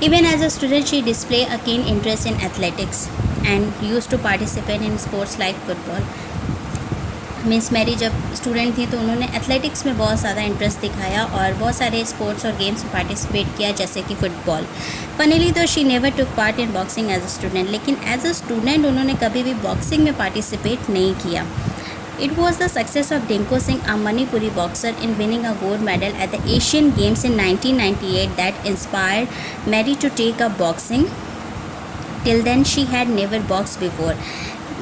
Even as a student, she displayed a keen interest in athletics and used to participate in sports like football. Means Mary जब student थी तो उन्होंने athletics में बहुत ज़्यादा interest दिखाया और बहुत सारे स्पोर्ट्स और गेम्स में पार्टिसिपेट किया, जैसे कि फ़ुटबॉल. फनीली तो she never took part in boxing as a student, लेकिन एज अ स्टूडेंट उन्होंने कभी भी बॉक्सिंग में पार्टिसिपेट नहीं किया. It was the success of Dinko Singh, a Manipuri boxer, in winning a gold medal at the Asian Games in 1998 that inspired Mary to take up boxing. Till then, she had never boxed before.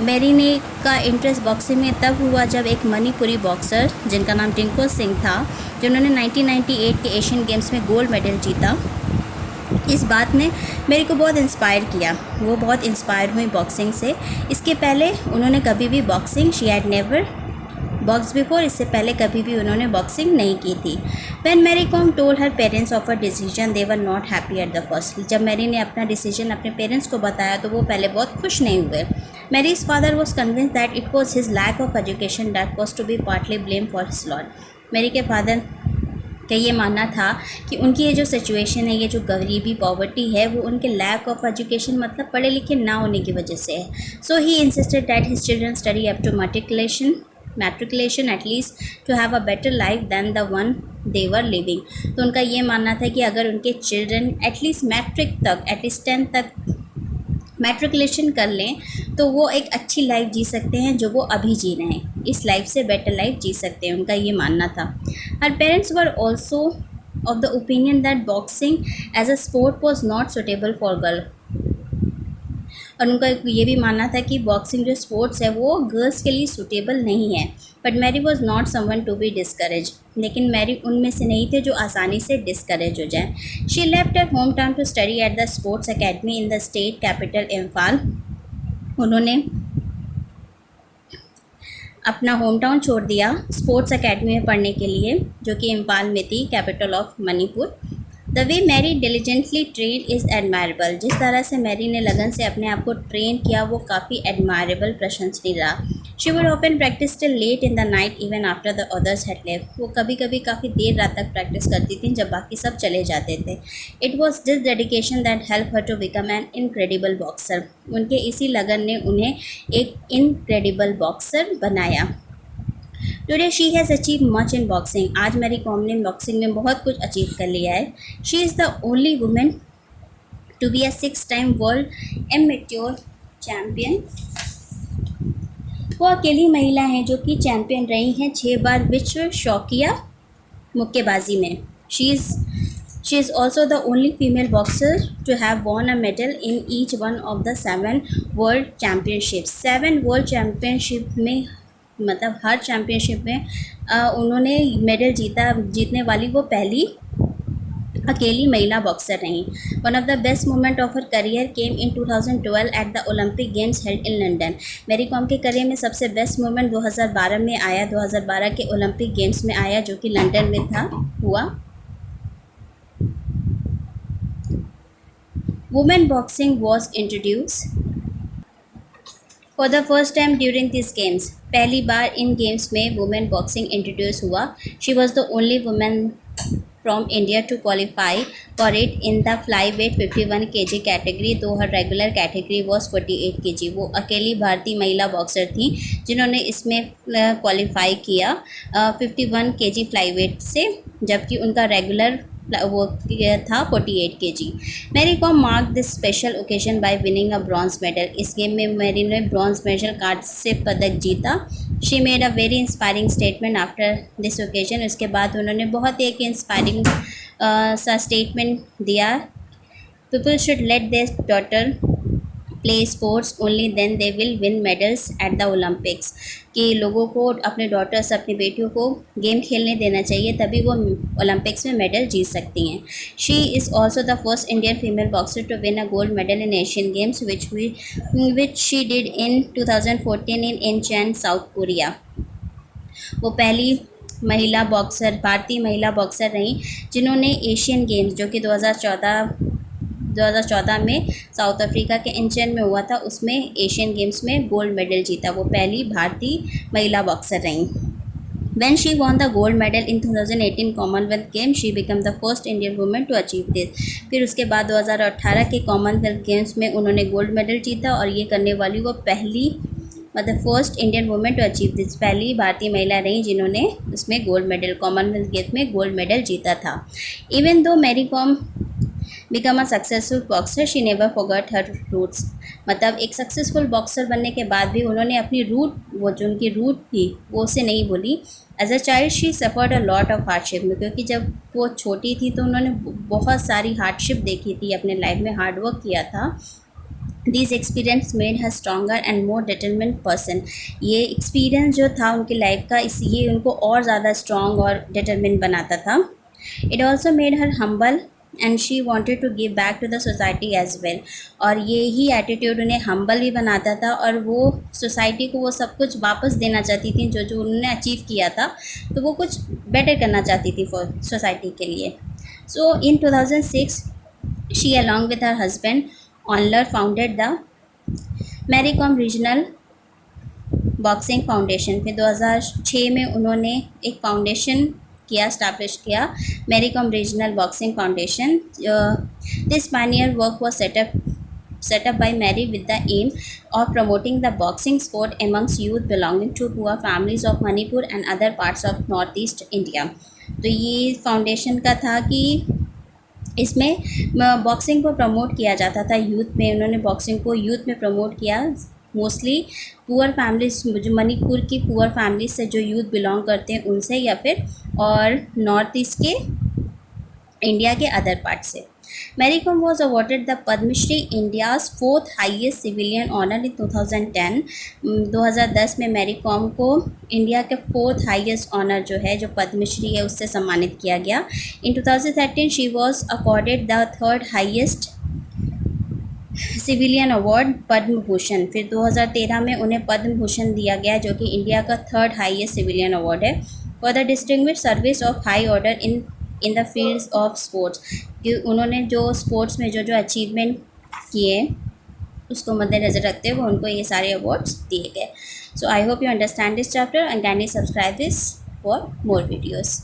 Mary ने का interest boxing में तब हुआ जब एक Manipuri boxer जिनका नाम डिंको सिंह था, जिन्होंने 1998 के एशियन गेम्स में गोल्ड मेडल जीता. इस बात ने मेरे को बहुत इंस्पायर किया. वो बहुत इंस्पायर हुई बॉक्सिंग से. इसके पहले उन्होंने कभी भी boxing, she had never box before, इससे पहले कभी भी उन्होंने बॉक्सिंग नहीं की थी. When Mary Kom told her parents of a decision, they were not happy at the first. जब मैरी ने अपना डिसीजन अपने पेरेंट्स को बताया तो वो पहले बहुत खुश नहीं हुए. Mary's father was convince that it was his lack of education that was to be partly blame for his loss. Mary के फादर का ये मानना था कि उनकी ये जो सिचुएशन है, ये जो गरीबी पॉवर्टी है, वो उनके लैक ऑफ एजुकेशन मतलब पढ़े लिखे ना होने की वजह से है. So he insisted that his children study up to matriculation at least to have a better life than the one they were living. तो उनका ये मानना था कि अगर उनके चिल्ड्रन एटलीस्ट मैट्रिक तक, एटलीस्ट 10 तक मैट्रिकुलेशन कर लें तो वो एक अच्छी लाइफ जी सकते हैं जो वो अभी जी रहे हैं. इस लाइफ से बेटर लाइफ जी सकते हैं, उनका ये मानना था. Her parents were also of the opinion that boxing as a sport was not suitable for girl. और उनका ये भी मानना था कि बॉक्सिंग जो स्पोर्ट्स है वो गर्ल्स के लिए सूटेबल नहीं है. But Mary was not someone to be discourage. लेकिन मैरी उनमें से नहीं थे जो आसानी से डिस्करेज हो जाए. She left her home town to study at the sports academy in the state capital Imphal. उन्होंने अपना होम टाउन छोड़ दिया स्पोर्ट्स अकेडमी में पढ़ने के लिए, जो कि इम्फाल में थी, capital of Manipur. The way Mary diligently train is admirable. जिस तरह से मैरी ने लगन से अपने आप को ट्रेन किया वो काफ़ी एडमायरेबल, प्रशंसनीय रहा. She would often practise till late in the night even after the others had left. वो कभी कभी काफ़ी देर रात तक प्रैक्टिस करती थी जब बाकी सब चले जाते थे. It was this dedication that help her to become an incredible boxer. उनके इसी लगन ने उन्हें एक इनक्रेडिबल बॉक्सर बनाया. Today she has achieve much in boxing. आज मैरी कॉम ने बॉक्सिंग में बहुत कुछ अचीव कर लिया है. She is the only women to be a 6-time world amateur champion. वो अकेली महिला हैं जो कि चैम्पियन रही हैं 6 बार विश्व शौकिया मुक्केबाजी में. She is also the only female boxer to have won a medal in each one of the 7 world championship. 7 world championship में मतलब हर चैम्पियनशिप में उन्होंने मेडल जीतने वाली वो पहली अकेली महिला बॉक्सर रहीं. One of the best moment of her career came in 2012 at the Olympic games held in London. Mary Kom के करियर में सबसे बेस्ट मोमेंट 2012 में आया, 2012 के ओलंपिक गेम्स में आया, जो कि लंदन में हुआ. Women boxing was introduce for the first time during this games. पहली बार इन गेम्स में वुमेन बॉक्सिंग इंट्रोड्यूस हुआ. She was the only women from India to qualify for it in the fly weight 51 kg category, though her regular category was 48 kg. वो अकेली भारतीय महिला boxer थी जिन्होंने इसमें क्वालिफाई किया 51 kg फ्लाई वेट से, जबकि उनका रेगुलर वो था 48 kg. Mary Kom mark this special occasion by winning a bronze medal. इस गेम में मैरी ने ब्रॉन्ज मेडल कार्ड से पदक जीता. She made a very inspiring statement after this occasion. उसके बाद उन्होंने बहुत एक इंस्पायरिंग सा स्टेटमेंट दिया. People should let their daughter play sports only then they will win medals at the Olympics. कि लोगों को, अपने डॉटर्स, अपनी बेटियों को गेम खेलने देना चाहिए, तभी वो ओलंपिक्स में मेडल जीत सकती हैं. She is also the first Indian female boxer to win a gold medal in Asian games which she did in 2014 in Incheon, South Korea. वो पहली महिला बॉक्सर, भारतीय महिला बॉक्सर रहीं जिन्होंने एशियन गेम्स, जो कि 2014 में साउथ अफ्रीका के इंचेन में हुआ था, उसमें एशियन गेम्स में गोल्ड मेडल जीता. वो पहली भारतीय महिला बॉक्सर रहीं. When she won the gold medal in 2018 Commonwealth Games, she became the first Indian woman to achieve this. फिर उसके बाद 2018 के कॉमनवेल्थ गेम्स में उन्होंने गोल्ड मेडल जीता और ये करने वाली वो पहली मतलब first Indian women to achieve this, पहली भारतीय महिला रही जिन्होंने उसमें गोल्ड मेडल कॉमनवेल्थ गेम्स में गोल्ड मेडल जीता था. Even though Mary Kom become a successful boxer, she never forgot her roots. मतलब एक सक्सेसफुल बॉक्सर बनने के बाद भी उन्होंने अपनी रूट, वो जो उनकी रूट थी वो उसे नहीं भूली. As a child she suffered a lot of hardship, क्योंकि जब वो छोटी थी तो उन्होंने बहुत सारी हार्डशिप देखी थी, अपने लाइफ में हार्डवर्क किया था. This experience made her stronger and more determined person. ये एक्सपीरियंस जो था उनकी लाइफ का, ये उनको और ज़्यादा स्ट्रॉन्ग और डिटरमिन बनाता था. It also made her humble and she wanted to give back to the society as well. और ये ही एटीट्यूड उन्हें हम्बल भी बनाता था और वो सोसाइटी को वो सब कुछ वापस देना चाहती थी जो जो उन्होंने अचीव किया था, तो वो कुछ बेटर करना चाहती थी फॉर सोसाइटी के लिए. So in 2006 she along with her husband Onler founded the Mary Kom regional boxing foundation. फिर 2006 में उन्होंने एक फाउंडेशन किया, स्टैब्लिश किया, Mary Kom regional boxing foundation. This pioneer work was set up by Mary with the aim of promoting the boxing sport amongst youth belonging to poor families of Manipur and other parts of northeast India. तो ये foundation का था कि इसमें boxing को promote किया जाता था यूथ में. उन्होंने बॉक्सिंग को यूथ में प्रमोट किया, मोस्टली पुअर फैमिलीज, जो मणिपुर की पुअर फैमिलीज से जो यूथ बिलोंग करते हैं उनसे, या फिर और नॉर्थ ईस्ट के इंडिया के अदर पार्ट से. Mary Kom was awarded the Padma Shri, India's fourth highest civilian honour in 2010. 2010 में मैरी कॉम को इंडिया के फोर्थ हाईएस्ट ऑनर जो है, जो पद्मश्री है, उससे सम्मानित किया गया. In 2013 she was accorded the third highest civilian award Padma Bhushan. फिर 2013 में उन्हें पद्म भूषण दिया गया जो कि इंडिया का थर्ड हाईएस्ट सिविलियन अवार्ड है, for the distinguished service of high order in the fields of sports. कि उन्होंने जो स्पोर्ट्स में जो जो अचीवमेंट किए उसको मद्देनज़र रखते हुए उनको ये सारे अवार्ड्स दिए गए. So I hope you understand this chapter and kindly subscribe this for more videos.